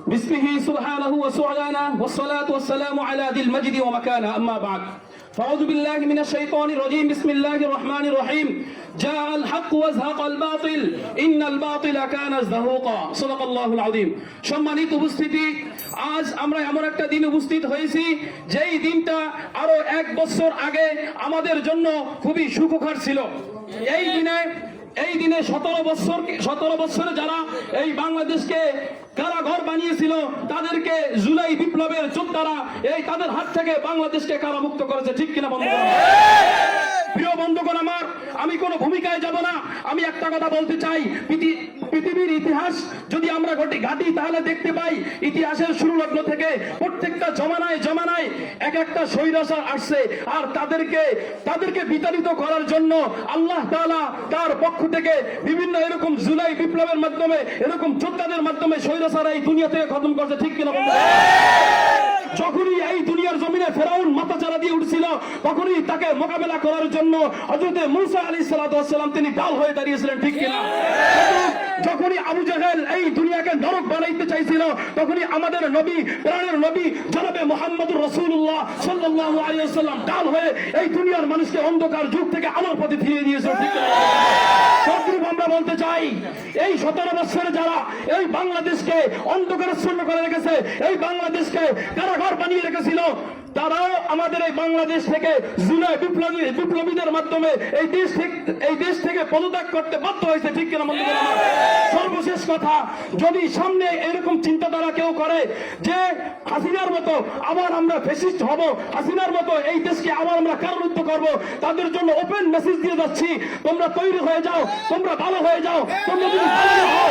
باسمه سبحانه وسعيانا والصلاة والسلام على ذي المجد ومكانه أما بعد فأعوذ بالله من الشيطان الرجيم بسم الله الرحمن الرحيم جاء الحق وازهق الباطل إن الباطل كان زهوقا صدق الله العظيم সম্মানিত উপস্থিতি আজ আমরা এমন একটা দিন উপস্থিত হয়েছি যেই দিনটা আরো এক বছর আগে আমাদের জন্য খুবই সুখকর ছিল এই দিনে 17 বছরে যারা এই বাংলাদেশকে কারাগার বানিয়েছিল তাদেরকে জুলাই বিপ্লবের যোদ্ধারা তাদের হাত থেকে বাংলাদেশকে কারামুক্ত করেছে ঠিক কিনা বন্ধুগণ প্রিয় বন্ধুগণ আমার আমি কোনো ভূমিকায় যাব না আমি একটা কথা বলতে চাই পৃথিবীর ইতিহাস যদি আমরা ঘাটি তাহলে দেখতে পাই ইতিহাসের শুরু লগ্ন থেকে প্রত্যেকটা জমানায় এক একটা স্বৈরাচার আসছে আর তাদেরকে বিতাড়িত করার জন্য আল্লাহ তাআলা তার পক্ষ থেকে বিভিন্ন এরকম জুলাই বিপ্লবের মাধ্যমে এরকম যোদ্ধাদের মাধ্যমে স্বৈরাচার এই দুনিয়া থেকে খতম করছে ঠিক কিনা বন্ধুগণ যখনই এই দুনিয়ার জমিনে ফেরাউন মাথাচাড়া দিয়ে উঠছিল তখনই তাকে মোকাবেলা করার জন্য হযরত মূসা আলাইহিস সালাতু ওয়াস সালাম তিনি ঢাল হয়ে দাঁড়িয়েছিলেন ঠিক কিনা যখনই আবু জাহেল এই দুনিয়াকে নরক বানাইতে চাইছিল তখনই আমাদের নবী প্রাণের নবী জনাবে মুহাম্মদুর রাসূলুল্লাহ সাল্লাল্লাহু আলাইহি ওয়াসাল্লাম ঢাল হয়ে এই দুনিয়ার মানুষকে অন্ধকার যুগ থেকে আলোর পথে ফিরিয়ে দিয়েছিল ঠিক কিনা সর্বপ্রথম আমরা বলতে চাই এই 17 বছরে যারা এই বাংলাদেশকে অন্ধকারাচ্ছন্ন করে রেখেছে এই বাংলাদেশকে কারাগার বানিয়ে রেখেছিল তারাও আমাদের এই বাংলাদেশ থেকে জুলাই বিপ্লবীদের মাধ্যমে এই দেশ থেকে পদত্যাগ করতে বাধ্য হয়েছে ঠিক কিনা বন্ধুগণ সর্বশেষ কথা যদি সামনে এরকম চিন্তাধারা কেউ করে যে হাসিনার মতো আবার আমরা ফ্যাসিস্ট হব হাসিনার মতো এই দেশকে আবার আমরা কারারুদ্ধ করব তাদের জন্য ওপেন মেসেজ দিয়ে যাচ্ছি তোমরা তৈরি হয়ে যাও তোমরা ভালো হয়ে যাও তোমরা যদি ভালো হও